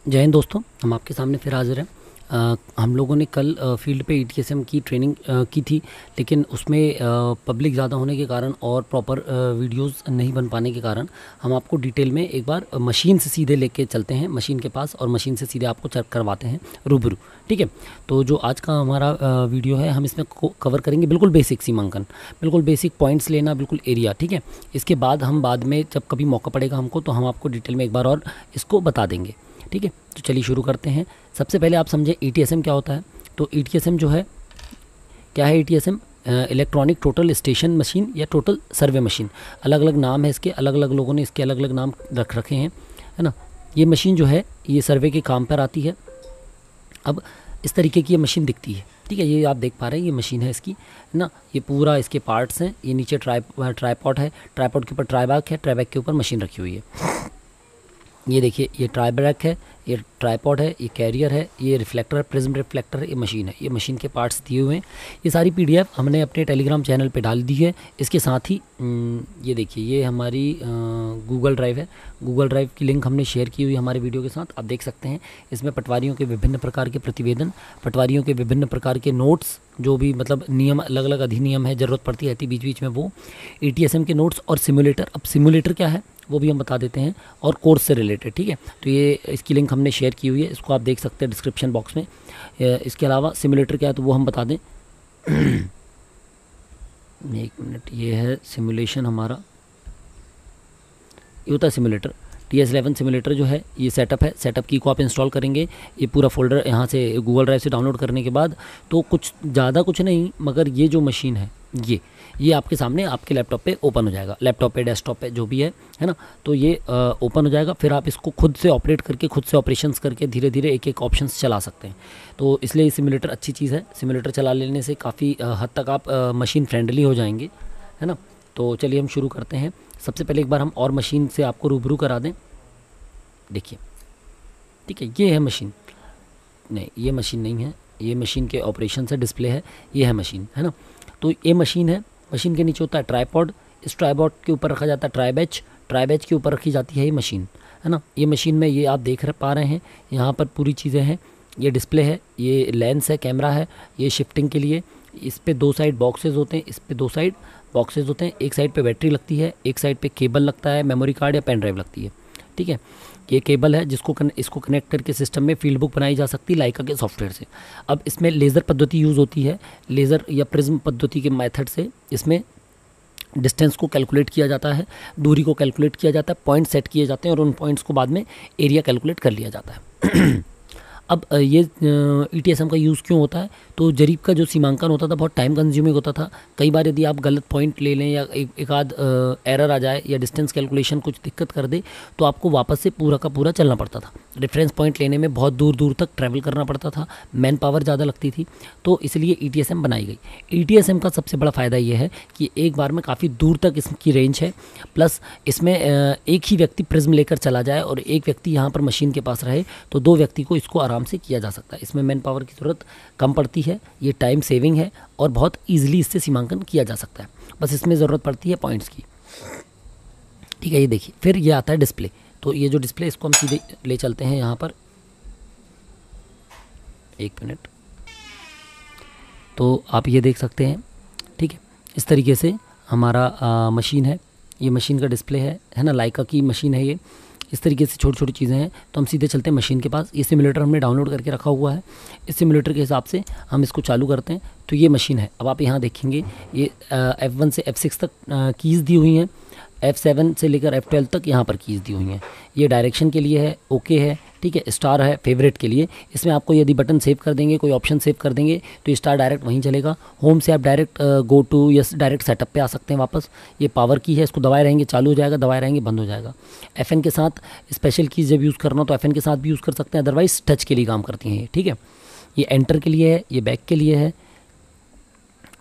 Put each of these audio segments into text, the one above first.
जय हिंद दोस्तों, हम आपके सामने फिर हाजिर हैं। हम लोगों ने कल फील्ड पे ईटीएसएम की ट्रेनिंग की थी, लेकिन उसमें पब्लिक ज़्यादा होने के कारण और प्रॉपर वीडियोस नहीं बन पाने के कारण हम आपको डिटेल में एक बार मशीन से सीधे लेके चलते हैं मशीन के पास और मशीन से सीधे आपको चेक करवाते हैं रूबरू। ठीक है, तो जो आज का हमारा वीडियो है हम इसमें कवर करेंगे बिल्कुल बेसिक सीमांकन, बिल्कुल बेसिक पॉइंट्स लेना, बिल्कुल एरिया। ठीक है, इसके बाद हम बाद में जब कभी मौका पड़ेगा हमको तो हम आपको डिटेल में एक बार और इसको बता देंगे। ठीक है, तो चलिए शुरू करते हैं। सबसे पहले आप समझें ईटीएसएम क्या होता है। तो ईटीएसएम जो है, क्या है ईटीएसएम? इलेक्ट्रॉनिक टोटल स्टेशन मशीन या टोटल सर्वे मशीन। अलग अलग नाम है इसके, अलग अलग लोगों ने इसके अलग अलग नाम रख रखे हैं, है ना। ये मशीन जो है ये सर्वे के काम पर आती है। अब इस तरीके की ये मशीन दिखती है। ठीक है, ये आप देख पा रहे हैं, ये मशीन है इसकी, है ना। ये पूरा इसके पार्ट्स हैं। ये नीचे ट्राईपॉड है, ट्राईपॉड के ऊपर ट्राईबैक है, ट्राईबैक के ऊपर मशीन रखी हुई है। ये देखिए, ये ट्राईबैक है, ये ट्राईपॉड है, ये कैरियर है, ये रिफ्लेक्टर है, प्रिज्म रिफ्लेक्टर है, ये मशीन है। ये मशीन के पार्ट्स दिए हुए हैं। ये सारी पीडीएफ हमने अपने टेलीग्राम चैनल पे डाल दी है। इसके साथ ही ये देखिए, ये हमारी गूगल ड्राइव है। गूगल ड्राइव की लिंक हमने शेयर की हुई हमारे वीडियो के साथ, आप देख सकते हैं। इसमें पटवारियों के विभिन्न प्रकार के प्रतिवेदन, पटवारियों के विभिन्न प्रकार के नोट्स, जो भी मतलब नियम, अलग अलग अधिनियम है, ज़रूरत पड़ती रहती बीच बीच में, वो ईटीएसएम के नोट्स और सिमुलेटर। अब सिमुलेटर क्या है वो भी हम बता देते हैं, और कोर्स से रिलेटेड। ठीक है, तो ये इसकी लिंक हमने शेयर की हुई है, इसको आप देख सकते हैं डिस्क्रिप्शन बॉक्स में। इसके अलावा सिमुलेटर क्या है तो वो हम बता दें। एक मिनट, ये है सिमुलेशन हमारा, ये होता है सिमुलेटर। TS11 सिमुलेटर जो है ये सेटअप है। सेटअप की को आप इंस्टॉल करेंगे, ये पूरा फोल्डर यहाँ से गूगल ड्राइव से डाउनलोड करने के बाद तो कुछ ज़्यादा कुछ नहीं, मगर ये जो मशीन है ये आपके सामने आपके लैपटॉप पे ओपन हो जाएगा, लैपटॉप पे, डेस्कटॉप पे, जो भी है ना। तो ये ओपन हो जाएगा, फिर आप इसको खुद से ऑपरेट करके, खुद से ऑपरेशंस करके धीरे धीरे एक एक ऑप्शंस चला सकते हैं। तो इसलिए सिमुलेटर अच्छी चीज़ है। सिमुलेटर चला लेने से काफ़ी हद तक आप मशीन फ्रेंडली हो जाएंगे, है ना। तो चलिए हम शुरू करते हैं। सबसे पहले एक बार हम और मशीन से आपको रूबरू करा दें। देखिए, ठीक है, ये है मशीन। नहीं, ये मशीन नहीं है, ये मशीन के ऑपरेशन से डिस्प्ले है, ये है मशीन, है ना। तो ये मशीन है। मशीन के नीचे होता है ट्राईपॉड, इस ट्राईपॉड के ऊपर रखा जाता है ट्राईबैच, ट्राईबैच के ऊपर रखी जाती है ये मशीन, है ना। ये मशीन में ये आप देख पा रहे हैं, यहाँ पर पूरी चीज़ें हैं। ये डिस्प्ले है, ये लेंस है, कैमरा है, ये शिफ्टिंग के लिए। इस पे दो साइड बॉक्सेस होते हैं, इस पे दो साइड बॉक्सेस होते हैं। एक साइड पे बैटरी लगती है, एक साइड पे केबल लगता है, मेमोरी कार्ड या पेन ड्राइव लगती है। ठीक है, ये केबल है जिसको इसको कनेक्ट करके सिस्टम में फील्ड बुक बनाई जा सकती है लाइका के सॉफ्टवेयर से। अब इसमें लेज़र पद्धति यूज़ होती है, लेज़र या प्रिज्म पद्धति के मेथड से इसमें डिस्टेंस को कैलकुलेट किया जाता है, दूरी को कैलकुलेट किया जाता है, पॉइंट सेट किए जाते हैं और उन पॉइंट्स को बाद में एरिया कैलकुलेट कर लिया जाता है। अब ये ईटीएसएम का यूज़ क्यों होता है? तो जरीब का जो सीमांकन होता था बहुत टाइम कंज्यूमिंग होता था। कई बार यदि आप गलत पॉइंट ले लें या एक आध एरर आ जाए या डिस्टेंस कैलकुलेशन कुछ दिक्कत कर दे तो आपको वापस से पूरा का पूरा चलना पड़ता था। रेफरेंस पॉइंट लेने में बहुत दूर दूर तक ट्रैवल करना पड़ता था, मैन पावर ज़्यादा लगती थी। तो इसलिए ईटीएसएम बनाई गई। ईटीएसएम का सबसे बड़ा फ़ायदा ये है कि एक बार में काफ़ी दूर तक इसकी रेंज है, प्लस इसमें एक ही व्यक्ति प्रिज्म लेकर चला जाए और एक व्यक्ति यहाँ पर मशीन के पास रहे तो दो व्यक्ति को इसको आराम से किया जा सकता है। इसमें मैन पावर की ज़रूरत कम पड़ती है, ये टाइम सेविंग है और बहुत ईजिली इससे सीमांकन किया जा सकता है। बस इसमें ज़रूरत पड़ती है पॉइंट्स की। ठीक है, ये देखिए, फिर ये आता है डिस्प्ले। तो ये जो डिस्प्ले, इसको हम सीधे ले चलते हैं यहाँ पर, एक मिनट। तो आप ये देख सकते हैं, ठीक है, इस तरीके से हमारा मशीन है। ये मशीन का डिस्प्ले है ना, लाइका की मशीन है ये। इस तरीके से छोटी छोटी चीज़ें हैं। तो हम सीधे चलते हैं मशीन के पास। ये सिमुलेटर हमने डाउनलोड करके रखा हुआ है। इस सिमुलेटर के हिसाब से हम इसको चालू करते हैं। तो ये मशीन है। अब आप यहाँ देखेंगे, ये F1 से F6 तक कीज़ दी हुई हैं, F7 से लेकर F12 तक यहाँ पर कीज़ दी हुई हैं। ये डायरेक्शन के लिए है, ओके है, ठीक है, स्टार है फेवरेट के लिए। इसमें आपको यदि बटन सेव कर देंगे, कोई ऑप्शन सेव कर देंगे तो ये स्टार डायरेक्ट वहीं चलेगा। होम से आप डायरेक्ट गो टू या डायरेक्ट सेटअप पे आ सकते हैं वापस। ये पावर की है, इसको दबाए रहेंगे चालू हो जाएगा, दबाए रहेंगे बंद हो जाएगा। FN के साथ स्पेशल कीज़ जब यूज़ करना हो तो FN के साथ भी यूज़ कर सकते हैं, अदरवाइज़ टच के लिए काम करती हैं ये। ठीक है, ये एंटर के लिए है, ये बैक के लिए है,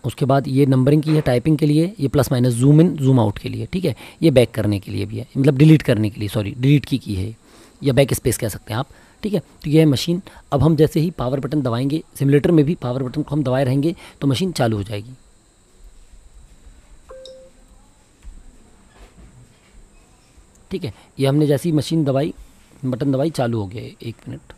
उसके बाद ये नंबरिंग की है, टाइपिंग के लिए, ये plus minus zoom in zoom out के लिए। ठीक है, ये बैक करने के लिए भी है, मतलब डिलीट करने के लिए, सॉरी डिलीट की है, या बैक स्पेस कह सकते हैं आप। ठीक है, तो ये है मशीन। अब हम जैसे ही पावर बटन दबाएंगे, सिमुलेटर में भी पावर बटन को हम दबाए रहेंगे तो मशीन चालू हो जाएगी। ठीक है, ये हमने जैसी मशीन दबाई, बटन दबाई, चालू हो गया, 1 मिनट।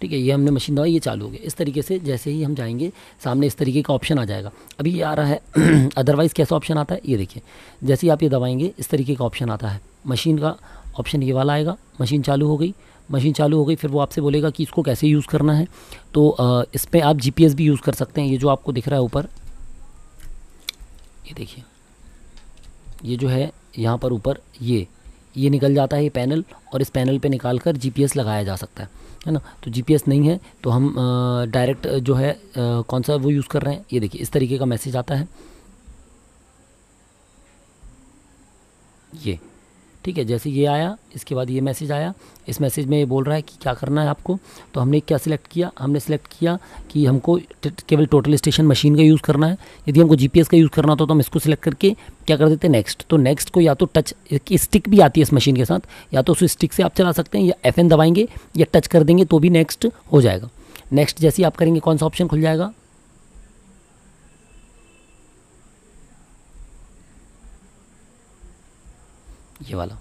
ठीक है, ये हमने मशीन दबाई, ये चालू हो गया। इस तरीके से जैसे ही हम जाएंगे सामने इस तरीके का ऑप्शन आ जाएगा। अभी ये आ रहा है अदरवाइज़ कैसा ऑप्शन आता है ये देखिए, जैसे ही आप ये दबाएंगे इस तरीके का ऑप्शन आता है, मशीन का ऑप्शन ये वाला आएगा। मशीन चालू हो गई, मशीन चालू हो गई, फिर वो आपसे बोलेगा कि इसको कैसे यूज़ करना है। तो इस पर आप GPS भी यूज़ कर सकते हैं। ये जो आपको दिख रहा है ऊपर, ये देखिए, ये जो है यहाँ पर ऊपर ये निकल जाता है ये पैनल, और इस पैनल पे निकाल कर GPS लगाया जा सकता है ना। तो GPS नहीं है तो हम डायरेक्ट जो है कौन सा वो यूज़ कर रहे हैं, ये देखिए इस तरीके का मैसेज आता है ये। ठीक है, जैसे ये आया, इसके बाद ये मैसेज आया, इस मैसेज में ये बोल रहा है कि क्या करना है आपको। तो हमने क्या सिलेक्ट किया, हमने सिलेक्ट किया कि हमको केवल टोटल स्टेशन मशीन का यूज़ करना है। यदि हमको GPS का यूज़ करना होता तो हम इसको सिलेक्ट करके क्या कर देते, नेक्स्ट। तो नेक्स्ट को या तो टच की स्टिक भी आती है इस मशीन के साथ, या तो उस स्टिक से आप चला सकते हैं, या FN दबाएंगे या टच कर देंगे तो भी नेक्स्ट हो जाएगा। नेक्स्ट जैसे ही आप करेंगे कौन सा ऑप्शन खुल जाएगा, ये वाला।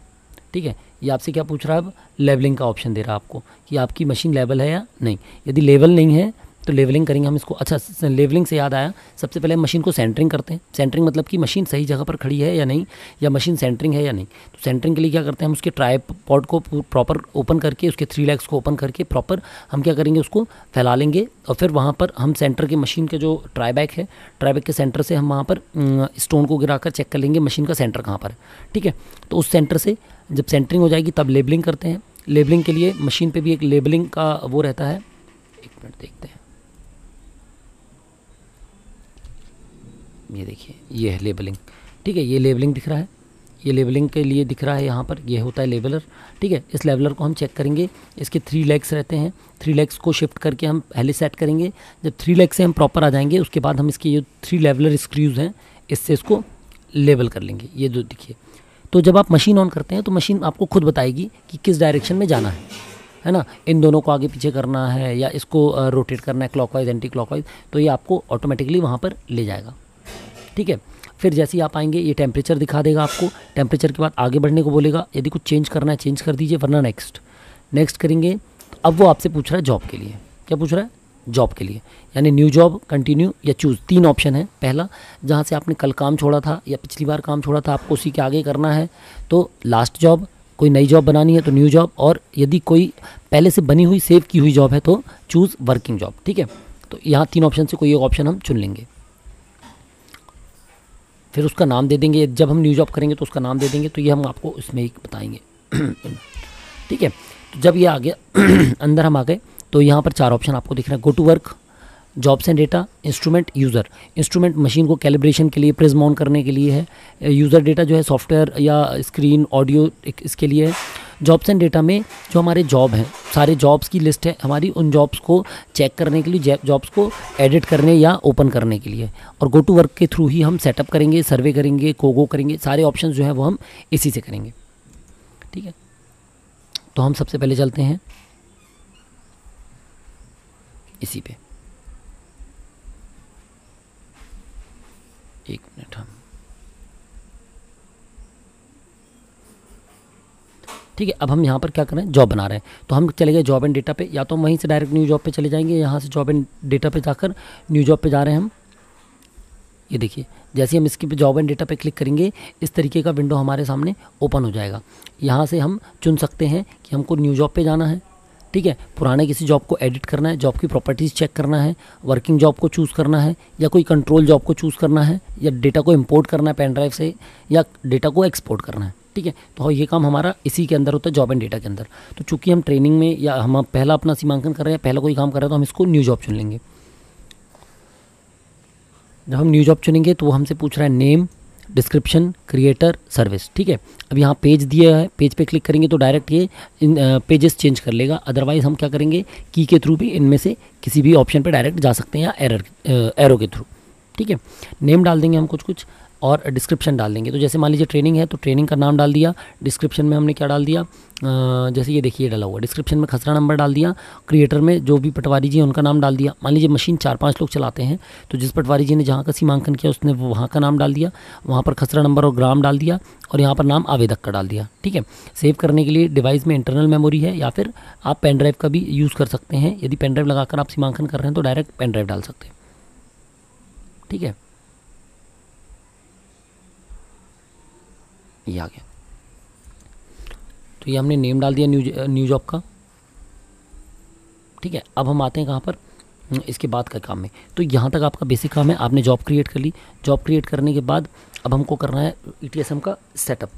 ठीक है, ये आपसे क्या पूछ रहा है, अब लेवलिंग का ऑप्शन दे रहा है आपको कि आपकी मशीन लेवल है या नहीं। यदि लेवल नहीं है तो लेवलिंग करेंगे हम इसको। अच्छा, लेवलिंग से याद आया, सबसे पहले हम मशीन को सेंटरिंग करते हैं। सेंटरिंग मतलब कि मशीन सही जगह पर खड़ी है या नहीं, या मशीन सेंटरिंग है या नहीं। तो सेंटरिंग के लिए क्या करते हैं, हम उसके ट्राइपॉड को प्रॉपर ओपन करके, उसके 3 लेग्स को ओपन करके प्रॉपर हम क्या करेंगे, उसको फैला लेंगे, और फिर वहाँ पर हम सेंटर के मशीन के जो ट्राईबैक है, ट्राईबैक के सेंटर से हम वहाँ पर स्टोन को गिरा कर चेक कर लेंगे मशीन का सेंटर कहाँ पर है। ठीक है, तो उस सेंटर से जब सेंटरिंग हो जाएगी तब लेबलिंग करते हैं। लेबलिंग के लिए मशीन पे भी एक लेबलिंग का वो रहता है, 1 मिनट देखते हैं, ये देखिए ये है लेबलिंग। ठीक है, ये लेबलिंग दिख रहा है, ये लेबलिंग के लिए दिख रहा है यहाँ पर, ये होता है लेबलर। ठीक है, इस लेबलर को हम चेक करेंगे, इसके 3 लेग्स रहते हैं, 3 लेग्स को शिफ्ट करके हम पहले सेट करेंगे। जब 3 लेग से हम प्रॉपर आ जाएंगे उसके बाद हम इसके ये 3 लेवलर स्क्रूज हैं, इससे इसको लेबल कर लेंगे। ये जो देखिए, तो जब आप मशीन ऑन करते हैं तो मशीन आपको खुद बताएगी कि किस डायरेक्शन में जाना है ना, इन दोनों को आगे पीछे करना है या इसको रोटेट करना है क्लॉकवाइज एंटी क्लॉकवाइज, तो ये आपको ऑटोमेटिकली वहाँ पर ले जाएगा। ठीक है, फिर जैसे ही आप आएंगे ये टेम्परेचर दिखा देगा आपको, टेम्परेचर के बाद आगे बढ़ने को बोलेगा, यदि कुछ चेंज करना है चेंज कर दीजिए, वरना नेक्स्ट करेंगे। तो अब वो आपसे पूछ रहा है जॉब के लिए, क्या पूछ रहा है, जॉब के लिए, यानी न्यू जॉब, कंटिन्यू या चूज़। 3 ऑप्शन है। पहला, जहाँ से आपने कल काम छोड़ा था या पिछली बार काम छोड़ा था आपको उसी के आगे करना है तो लास्ट जॉब, कोई नई जॉब बनानी है तो न्यू जॉब, और यदि कोई पहले से बनी हुई सेव की हुई जॉब है तो चूज़ वर्किंग जॉब। ठीक है, तो यहाँ 3 ऑप्शन से कोई एक ऑप्शन हम चुन लेंगे, फिर उसका नाम दे देंगे। जब हम न्यू जॉब करेंगे तो उसका नाम दे देंगे, तो ये हम आपको इसमें ही बताएंगे। ठीक है, तो जब ये आ गया अंदर हम आ गए तो यहाँ पर 4 ऑप्शन आपको दिख रहे हैं। Go to work, jobs and data, instrument, user. Instrument मशीन को कैलिब्रेशन के लिए, प्रिज्म ऑन करने के लिए है। यूज़र डेटा जो है सॉफ्टवेयर या स्क्रीन ऑडियो इसके लिए है। जॉब्स एंड डेटा में जो हमारे जॉब हैं, सारे जॉब्स की लिस्ट है हमारी, उन जॉब्स को चेक करने के लिए, जॉब्स को एडिट करने या ओपन करने के लिए। और गो टू वर्क के थ्रू ही हम सेटअप करेंगे, सर्वे करेंगे, कोगो करेंगे, सारे ऑप्शन जो है वो हम इसी से करेंगे। ठीक है, तो हम सबसे पहले चलते हैं इसी पे, 1 मिनट हम, ठीक है। अब हम यहाँ पर क्या कर रहे हैं, जॉब बना रहे हैं, तो हम चले गए जॉब एंड डेटा पे, या तो वहीं से डायरेक्ट न्यू जॉब पे चले जाएंगे, यहाँ से जॉब एंड डेटा पे जाकर न्यू जॉब पे जा रहे हैं हम। ये देखिए, जैसे हम इसके पे जॉब एंड डेटा पे क्लिक करेंगे इस तरीके का विंडो हमारे सामने ओपन हो जाएगा। यहाँ से हम चुन सकते हैं कि हमको न्यू जॉब पे जाना है। ठीक है, पुराने किसी जॉब को एडिट करना है, जॉब की प्रॉपर्टीज़ चेक करना है, वर्किंग जॉब को चूज़ करना है, या कोई कंट्रोल जॉब को चूज़ करना है, या डेटा को इंपोर्ट करना है पेन ड्राइव से, या डेटा को एक्सपोर्ट करना है। ठीक है, तो ये काम हमारा इसी के अंदर होता है, जॉब एंड डेटा के अंदर। तो चूंकि हम ट्रेनिंग में या हम पहला अपना सीमांकन कर रहे हैं, पहला कोई काम कर रहे हैं, तो हम इसको न्यू जॉब चुन लेंगे। जब हम न्यू जॉब चुनेंगे तो वो हमसे पूछ रहा है नेम, डिस्क्रिप्शन, क्रिएटर, सर्विस। ठीक है, अब यहाँ पेज दिया है, पेज पे क्लिक करेंगे तो डायरेक्ट ये पेजेस चेंज कर लेगा। अदरवाइज़ हम क्या करेंगे, की के थ्रू भी इनमें से किसी भी ऑप्शन पे डायरेक्ट जा सकते हैं, या एरो के थ्रू। ठीक है, नेम डाल देंगे हम कुछ और डिस्क्रिप्शन डाल देंगे। तो जैसे मान लीजिए ट्रेनिंग है तो ट्रेनिंग का नाम डाल दिया, डिस्क्रिप्शन में हमने क्या डाल दिया, जैसे ये देखिए डाला हुआ, डिस्क्रिप्शन में खसरा नंबर डाल दिया, क्रिएटर में जो भी पटवारी जी हैं उनका नाम डाल दिया। मान लीजिए मशीन 4-5 लोग चलाते हैं तो जिस पटवारी जी ने जहाँ का सीमांकन किया उसने वो वहाँ का नाम डाल दिया, वहाँ पर खसरा नंबर और ग्राम डाल दिया और यहाँ पर नाम आवेदक का डाल दिया। ठीक है, सेव करने के लिए डिवाइस में इंटरनल मेमोरी है या फिर आप पेन ड्राइव का भी यूज़ कर सकते हैं। यदि पेन ड्राइव लगाकर आप सीमांकन कर रहे हैं तो डायरेक्ट पेन ड्राइव डाल सकते हैं। ठीक है, ये आ गया। तो ये हमने नेम डाल दिया न्यू जॉब का। ठीक है, अब हम आते हैं कहाँ पर, इसके बाद का काम में। तो यहाँ तक आपका बेसिक काम है, आपने जॉब क्रिएट कर ली। जॉब क्रिएट करने के बाद अब हमको करना है ETSM का सेटअप।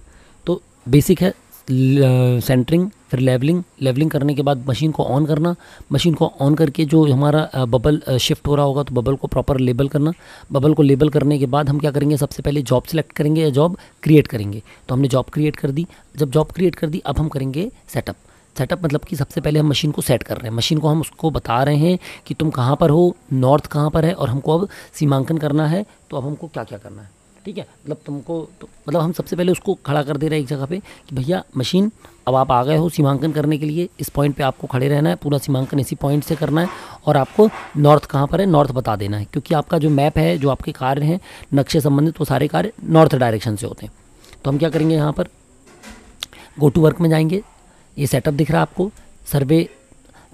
तो बेसिक है सेंटरिंग, फिर लेवलिंग करने के बाद मशीन को ऑन करना। मशीन को ऑन करके जो हमारा बबल शिफ्ट हो रहा होगा तो बबल को प्रॉपर लेबल करना। बबल को लेबल करने के बाद हम क्या करेंगे, सबसे पहले जॉब सेलेक्ट करेंगे या जॉब क्रिएट करेंगे। तो हमने जॉब क्रिएट कर दी। जब जॉब क्रिएट कर दी अब हम करेंगे सेटअप मतलब कि सबसे पहले हम मशीन को सेट कर रहे हैं। मशीन को हम उसको बता रहे हैं कि तुम कहाँ पर हो, नॉर्थ कहाँ पर है और हमको अब सीमांकन करना है तो अब हमको क्या क्या करना है। ठीक है, मतलब तुमको तो मतलब हम सबसे पहले उसको खड़ा कर दे रहे हैं एक जगह पे कि भैया मशीन अब आप आ गए हो सीमांकन करने के लिए, इस पॉइंट पे आपको खड़े रहना है, पूरा सीमांकन इसी पॉइंट से करना है और आपको नॉर्थ कहाँ पर है नॉर्थ बता देना है, क्योंकि आपका जो मैप है, जो आपके कार्य हैं नक्शे संबंधित, वो सारे कार्य नॉर्थ डायरेक्शन से होते हैं। तो हम क्या करेंगे, यहाँ पर गो टू वर्क में जाएंगे। ये सेटअप दिख रहा है आपको, सर्वे।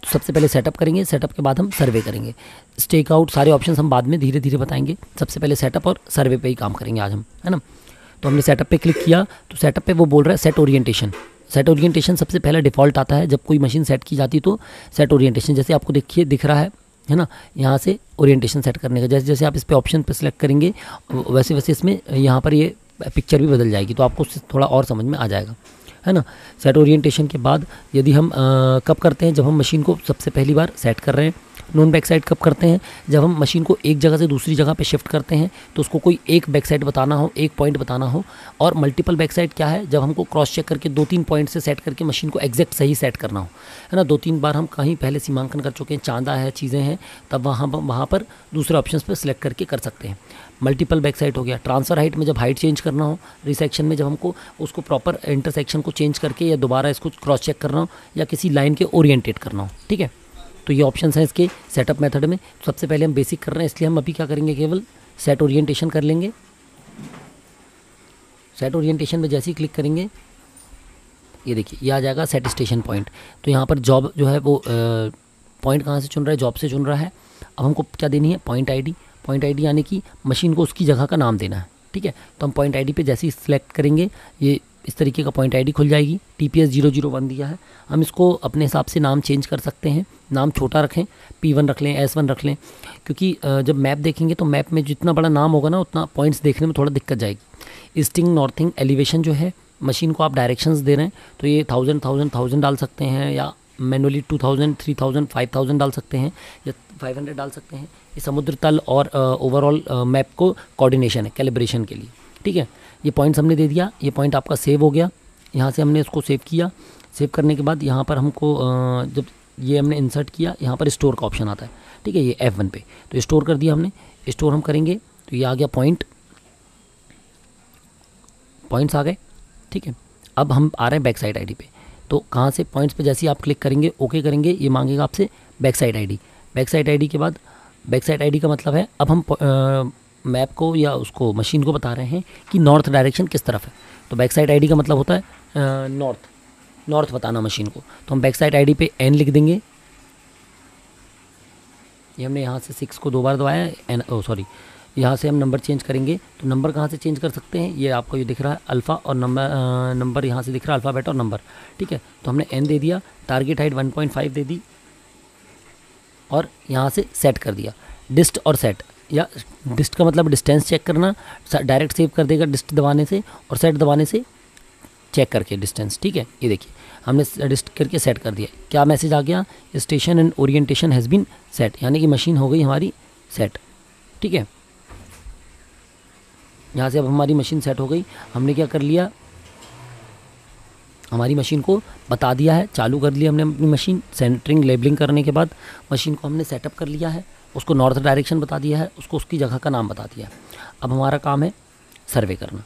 तो सबसे पहले सेटअप करेंगे, सेटअप के बाद हम सर्वे करेंगे। स्टेक आउट सारे ऑप्शंस हम बाद में धीरे धीरे बताएंगे, सबसे पहले सेटअप और सर्वे पे ही काम करेंगे आज हम, है ना। तो हमने सेटअप पे क्लिक किया तो सेटअप पे वो बोल रहा है सेट ओरिएंटेशन। सेट ओरिएंटेशन सबसे पहला डिफ़ॉल्ट आता है जब कोई मशीन सेट की जाती तो सेट ओरिएंटेशन, जैसे आपको देखिए दिख रहा है ना, यहाँ से ओरिएंटेशन सेट करने का। जैसे जैसे आप इस पर ऑप्शन पर सेलेक्ट करेंगे वैसे वैसे इसमें यहाँ पर ये पिक्चर भी बदल जाएगी, तो आपको थोड़ा और समझ में आ जाएगा, है ना। सेट ओरिएंटेशन के बाद यदि हम कब करते हैं, जब हम मशीन को सबसे पहली बार सेट कर रहे हैं। नॉन बैक साइड कब करते हैं, जब हम मशीन को एक जगह से दूसरी जगह पे शिफ्ट करते हैं तो उसको कोई एक बैक साइड बताना हो, एक पॉइंट बताना हो। और मल्टीपल बैक साइड क्या है, जब हमको क्रॉस चेक करके 2-3 पॉइंट से सेट करके मशीन को एग्जैक्ट सही सेट करना हो, है ना। 2-3 बार हम कहीं पहले सीमांकन कर चुके हैं, चांदा है, चीज़ें हैं, तब वहाँ पर दूसरे ऑप्शन पर सिलेक्ट करके कर सकते हैं। मल्टीपल बैक साइड हो गया। ट्रांसफ़र हाइट में जब हाइट चेंज करना हो, रिसेक्शन में जब हमको उसको प्रॉपर इंटरसेक्शन को चेंज करके या दोबारा इसको क्रॉस चेक करना हो या किसी लाइन के ओरिएंटेट करना हो। ठीक है, तो ये ऑप्शंस हैं इसके सेटअप मेथड में। सबसे पहले हम बेसिक कर रहे हैं, इसलिए हम अभी क्या करेंगे, केवल सेट ओरिएंटेशन कर लेंगे। सेट ओरिएंटेशन में जैसे ही क्लिक करेंगे ये देखिए ये आ जाएगा सेट स्टेशन पॉइंट। तो यहाँ पर जॉब जो है वो पॉइंट कहाँ से चुन रहा है, जॉब से चुन रहा है। अब हमको क्या देनी है, पॉइंट आईडी। पॉइंट आईडी यानी कि मशीन को उसकी जगह का नाम देना है। ठीक है, तो हम पॉइंट आईडी पे जैसे ही सिलेक्ट करेंगे ये इस तरीके का पॉइंट आईडी खुल जाएगी। TPS 001 दिया है, हम इसको अपने हिसाब से नाम चेंज कर सकते हैं। नाम छोटा रखें, P1 रख लें, S1 रख लें, क्योंकि जब मैप देखेंगे तो मैप में जितना बड़ा नाम होगा ना उतना पॉइंट्स देखने में थोड़ा दिक्कत जाएगी। ईस्टिंग, नॉर्थिंग, एलिवेशन जो है, मशीन को आप डायरेक्शंस दे रहे हैं तो ये 1000 डाल सकते हैं या मैनुअली 2000, 3000, 5000 डाल सकते हैं या 500 डाल सकते हैं। ये समुद्र तल और ओवरऑल मैप को कोऑर्डिनेशन है, कैलिब्रेशन के लिए। ठीक है, ये पॉइंट्स हमने दे दिया, ये पॉइंट आपका सेव हो गया। यहाँ से हमने इसको सेव किया। सेव करने के बाद यहाँ पर हमको जब ये हमने इंसर्ट किया, यहाँ पर स्टोर का ऑप्शन आता है। ठीक है, ये F1 पे, तो स्टोर कर दिया हमने। स्टोर हम करेंगे तो ये आ गया पॉइंट्स आ गए। ठीक है, अब हम आ रहे हैं बैक साइड आईडी पे। तो कहाँ से, पॉइंट्स पे जैसे ही आप क्लिक करेंगे, ओके करेंगे, ये मांगेगा आपसे back side ID. Back side ID के बाद, बैक साइड आईडी का मतलब है अब हम मैप को या उसको मशीन को बता रहे हैं कि नॉर्थ डायरेक्शन किस तरफ है। तो बैक साइड आईडी का मतलब होता है नॉर्थ बताना मशीन को। तो हम बैक साइड आईडी पे N लिख देंगे। ये हमने यहाँ से 6 को 2 बार दबाया है, यहाँ से हम नंबर चेंज करेंगे। तो नंबर कहाँ से चेंज कर सकते हैं, ये आपको ये दिख रहा है अल्फ़ा और नंबर यहाँ से दिख रहा है अल्फ़ाबेट और नंबर। ठीक है, तो हमने N दे दिया, टारगेट हाइट 1.5 दे दी और यहाँ से सेट कर दिया। डिस्ट और सेट, या डिस्ट का मतलब डिस्टेंस चेक करना, डायरेक्ट सेव कर देगा डिस्ट दबाने से, और सेट दबाने से चेक करके डिस्टेंस। ठीक है, ये देखिए हमने डिस्ट करके सेट कर दिया। क्या मैसेज आ गया, station and orientation has been set, यानी कि मशीन हो गई हमारी सेट। ठीक है, यहाँ से अब हमारी मशीन सेट हो गई। हमने क्या कर लिया, हमारी मशीन को बता दिया है, चालू कर लिया हमने अपनी मशीन। सेंटरिंग, लेबलिंग करने के बाद मशीन को हमने सेटअप कर लिया है, उसको नॉर्थ डायरेक्शन बता दिया है, उसको उसकी जगह का नाम बता दिया है। अब हमारा काम है सर्वे करना।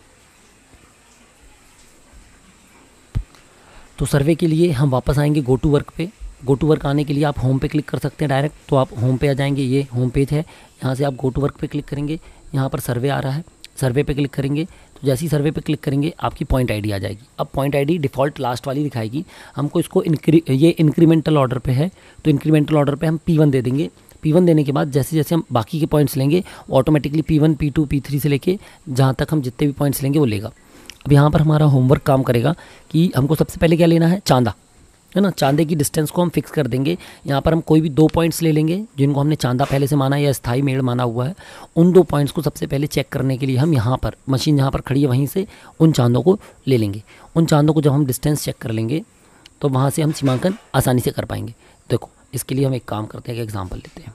तो सर्वे के लिए हम वापस आएंगे गो टू वर्क पे। गो टू वर्क आने के लिए आप होम पे क्लिक कर सकते हैं डायरेक्ट, तो आप होम पे आ जाएंगे, ये होम पेज है। यहाँ से आप गो टू वर्क पे क्लिक करेंगे, यहाँ पर सर्वे आ रहा है, सर्वे पे क्लिक करेंगे। तो जैसे ही सर्वे पे क्लिक करेंगे आपकी पॉइंट आईडी आ जाएगी। अब पॉइंट आईडी डिफ़ॉल्ट लास्ट वाली दिखाएगी, हमको इसको ये इंक्रीमेंटल ऑर्डर पे है, तो इंक्रीमेंटल ऑर्डर पे हम P1 दे देंगे। P1 देने के बाद जैसे जैसे हम बाकी के पॉइंट्स लेंगे ऑटोमेटिकली P1 P2 P3 से लेके जहाँ तक हम जितने भी पॉइंट्स लेंगे वो लेगा। अब यहाँ पर हमारा होमवर्क काम करेगा कि हमको सबसे पहले क्या लेना है, चांदा, है ना। चांदे की डिस्टेंस को हम फिक्स कर देंगे। यहाँ पर हम कोई भी 2 पॉइंट्स ले लेंगे जिनको हमने चांदा पहले से माना या स्थाई मेड़ माना हुआ है। उन 2 पॉइंट्स को सबसे पहले चेक करने के लिए हम यहाँ पर मशीन जहाँ पर खड़ी है वहीं से उन चांदों को ले लेंगे। उन चांदों को जब हम डिस्टेंस चेक कर लेंगे तो वहाँ से हम सीमांकन आसानी से कर पाएंगे। देखो इसके लिए हम एक काम करते हैं, एक एग्जाम्पल लेते हैं।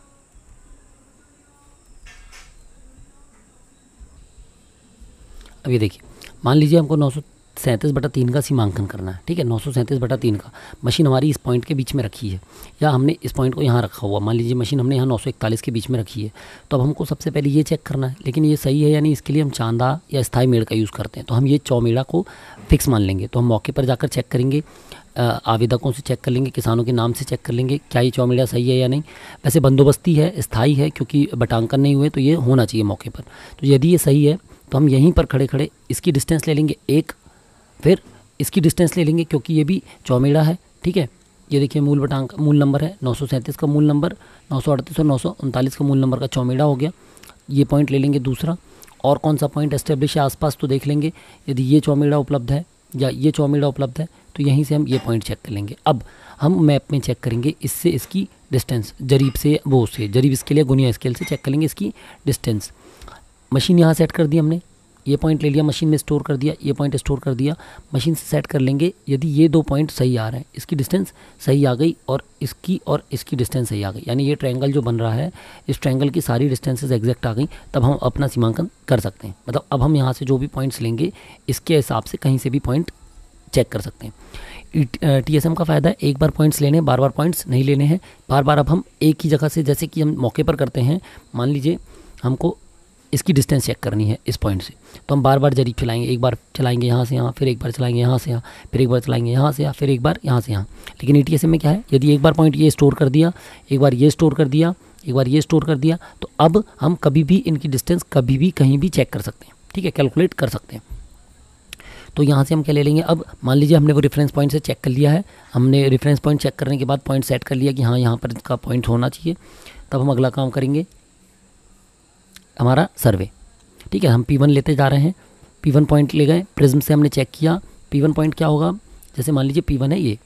अब ये देखिए, मान लीजिए हमको 937/3 का सीमांकन करना है, ठीक है। 937/3 का मशीन हमारी इस पॉइंट के बीच में रखी है, या हमने इस पॉइंट को यहाँ रखा हुआ, मान लीजिए मशीन हमने यहाँ 941 के बीच में रखी है। तो अब हमको सबसे पहले ये चेक करना है, लेकिन ये सही है या नहीं, इसके लिए हम चांदा या स्थाई मेड़ का यूज़ करते हैं। तो हम ये चौमेड़ा को फिक्स मान लेंगे। तो हम मौके पर जाकर चेक करेंगे, आवेदकों से चेक कर लेंगे, किसानों के नाम से चेक कर लेंगे क्या ये चौमेड़ा सही है या नहीं। वैसे बंदोबस्ती है, स्थाई है, क्योंकि बटांकन नहीं हुए तो ये होना चाहिए मौके पर। तो यदि ये सही है तो हम यहीं पर खड़े खड़े इसकी डिस्टेंस ले लेंगे 1, फिर इसकी डिस्टेंस ले लेंगे क्योंकि ये भी चौमेड़ा है, ठीक है। ये देखिए मूल नंबर है 937 का मूल नंबर, 938 और 939 का मूल नंबर का चौमेड़ा हो गया। ये पॉइंट ले लेंगे दूसरा। और कौन सा पॉइंट एस्टेब्लिश है आसपास, तो देख लेंगे यदि ये चौमेड़ा उपलब्ध है या ये चौमेड़ा उपलब्ध है तो यहीं से हम ये पॉइंट चेक कर लेंगे। अब हम मैप में चेक करेंगे इससे इसकी डिस्टेंस, जरीब से वो से जरीब स्केल या गुनिया स्केल से चेक कर लेंगे इसकी डिस्टेंस। मशीन यहाँ सेट कर दी हमने, ये पॉइंट ले लिया, मशीन में स्टोर कर दिया, ये पॉइंट स्टोर कर दिया, मशीन से सेट कर लेंगे। यदि ये 2 पॉइंट सही आ रहे हैं, इसकी डिस्टेंस सही आ गई और इसकी डिस्टेंस सही आ गई, यानी ये ट्रायंगल जो बन रहा है इस ट्रायंगल की सारी डिस्टेंसेस एग्जैक्ट आ गई, तब हम अपना सीमांकन कर सकते हैं। मतलब अब हम यहाँ से जो भी पॉइंट्स लेंगे इसके हिसाब से कहीं से भी पॉइंट चेक कर सकते हैं। TSM का फ़ायदा है, एक बार पॉइंट्स लेने, बार बार पॉइंट्स नहीं लेने हैं। बार बार अब हम एक ही जगह से, जैसे कि हम मौके पर करते हैं, मान लीजिए हमको इसकी डिस्टेंस चेक करनी है इस पॉइंट से, तो हम बार बार जरीब चलाएंगे, एक बार चलाएंगे यहाँ से यहाँ, फिर एक बार चलाएंगे यहाँ से यहाँ, फिर एक बार चलाएंगे यहाँ से यहाँ, फिर एक बार यहाँ से यहाँ। लेकिन ETSM में क्या है, यदि एक बार पॉइंट ये स्टोर कर दिया, एक बार ये स्टोर कर दिया, एक बार ये स्टोर कर दिया, तो अब हम कभी भी इनकी डिस्टेंस कभी भी कहीं भी चेक कर सकते हैं, ठीक है, कैलकुलेट कर सकते हैं। तो यहाँ से हम क्या ले लेंगे, अब मान लीजिए हमने वो रेफरेंस पॉइंट से चेक कर लिया है, हमने रेफरेंस पॉइंट चेक करने के बाद पॉइंट सेट कर लिया कि हाँ यहाँ पर इसका पॉइंट होना चाहिए। तब हम अगला काम करेंगे, हमारा सर्वे, ठीक है। हम P1 लेते जा रहे हैं, P1 पॉइंट ले गए, प्रिज्म से हमने चेक किया P1 पॉइंट क्या होगा। जैसे मान लीजिए P1 है, ये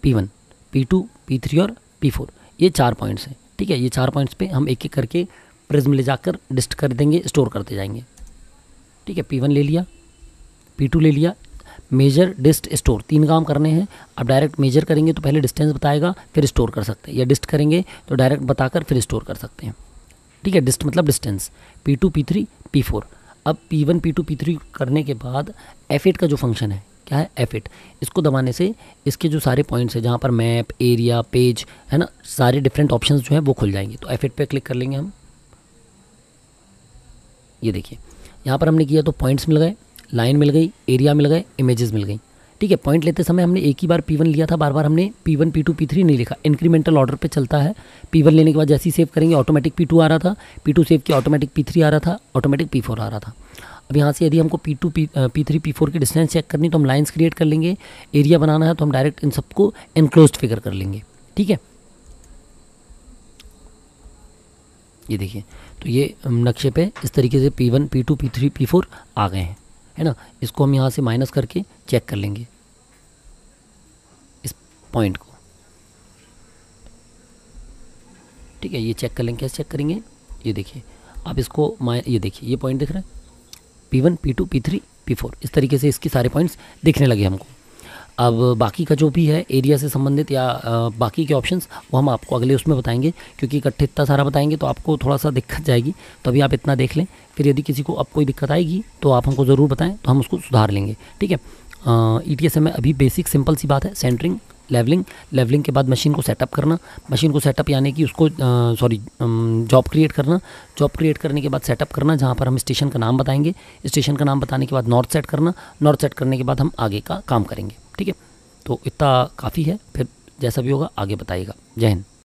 P1, P2, P3 और P4, ये 4 पॉइंट्स हैं, ठीक है। ये 4 पॉइंट्स पे हम एक एक करके प्रिज्म ले जाकर डिस्ट कर देंगे, स्टोर करते जाएंगे, ठीक है। P1 ले लिया, P2 ले लिया, मेजर, डिस्ट, स्टोर, 3 काम करने हैं। अब डायरेक्ट मेजर करेंगे तो पहले डिस्टेंस बताएगा, फिर स्टोर कर सकते हैं, या डिस्ट करेंगे तो डायरेक्ट बताकर फिर स्टोर कर सकते हैं, ठीक है। डिस्ट मतलब डिस्टेंस, P2, P3, P4। अब P1, P2, P3 करने के बाद F8 का जो फंक्शन है, क्या है F8, इसको दबाने से इसके जो सारे पॉइंट्स हैं जहाँ पर मैप, एरिया, पेज है ना, सारे डिफरेंट ऑप्शंस जो हैं वो खुल जाएंगे। तो F8 पे क्लिक कर लेंगे हम। ये देखिए यहाँ पर हमने किया तो पॉइंट्स मिल गए, लाइन मिल गई, एरिया मिल गए, इमेजेस मिल गई, ठीक है। पॉइंट लेते समय हमने एक ही बार P1 लिया था, बार बार हमने P1, P2, P3 नहीं लिखा, इंक्रीमेंटल ऑर्डर पे चलता है। P1 लेने के बाद जैसे ही सेव करेंगे ऑटोमेटिक P2 आ रहा था, P2 सेव किया ऑटोमेटिक P3 आ रहा था, ऑटोमेटिक P4 आ रहा था। अब यहाँ से यदि हमको P2, P3, P4 की डिस्टेंस चेक करनी तो हम लाइन्स क्रिएट कर लेंगे, एरिया बनाना है तो हम डायरेक्ट इन सबको एनक्लोज्ड फिगर कर लेंगे, ठीक है। ये देखिए, तो ये नक्शे पे इस तरीके से P1, P2, P3, P4 आ गए हैं, है ना। इसको हम यहाँ से माइनस करके चेक कर लेंगे इस पॉइंट को, ठीक है। ये चेक कर लेंगे, कैसे चेक करेंगे, ये देखिए आप इसको ये देखिए, ये पॉइंट दिख रहा है P1, P2, P3, P4, इस तरीके से इसके सारे पॉइंट्स दिखने लगे हमको। अब बाकी का जो भी है एरिया से संबंधित या बाकी के ऑप्शंस वो हम आपको अगले उसमें बताएंगे, क्योंकि इकट्ठे इतना सारा बताएंगे तो आपको थोड़ा सा दिक्कत जाएगी। तो अभी आप इतना देख लें, फिर यदि किसी को अब कोई दिक्कत आएगी तो आप हमको ज़रूर बताएं, तो हम उसको सुधार लेंगे, ठीक है। ETSM में अभी बेसिक सिंपल सी बात है, सेंटरिंग, लेवलिंग के बाद मशीन को सेटअप करना, मशीन को सेटअप यानी कि उसको जॉब क्रिएट करना, जॉब क्रिएट करने के बाद सेटअप करना, जहाँ पर हम स्टेशन का नाम बताएंगे, स्टेशन का नाम बताने के बाद नॉर्थ सेट करना, नॉर्थ सेट करने के बाद हम आगे का काम करेंगे। ठीक है, तो इतना काफ़ी है, फिर जैसा भी होगा आगे बताइएगा। जय हिंद।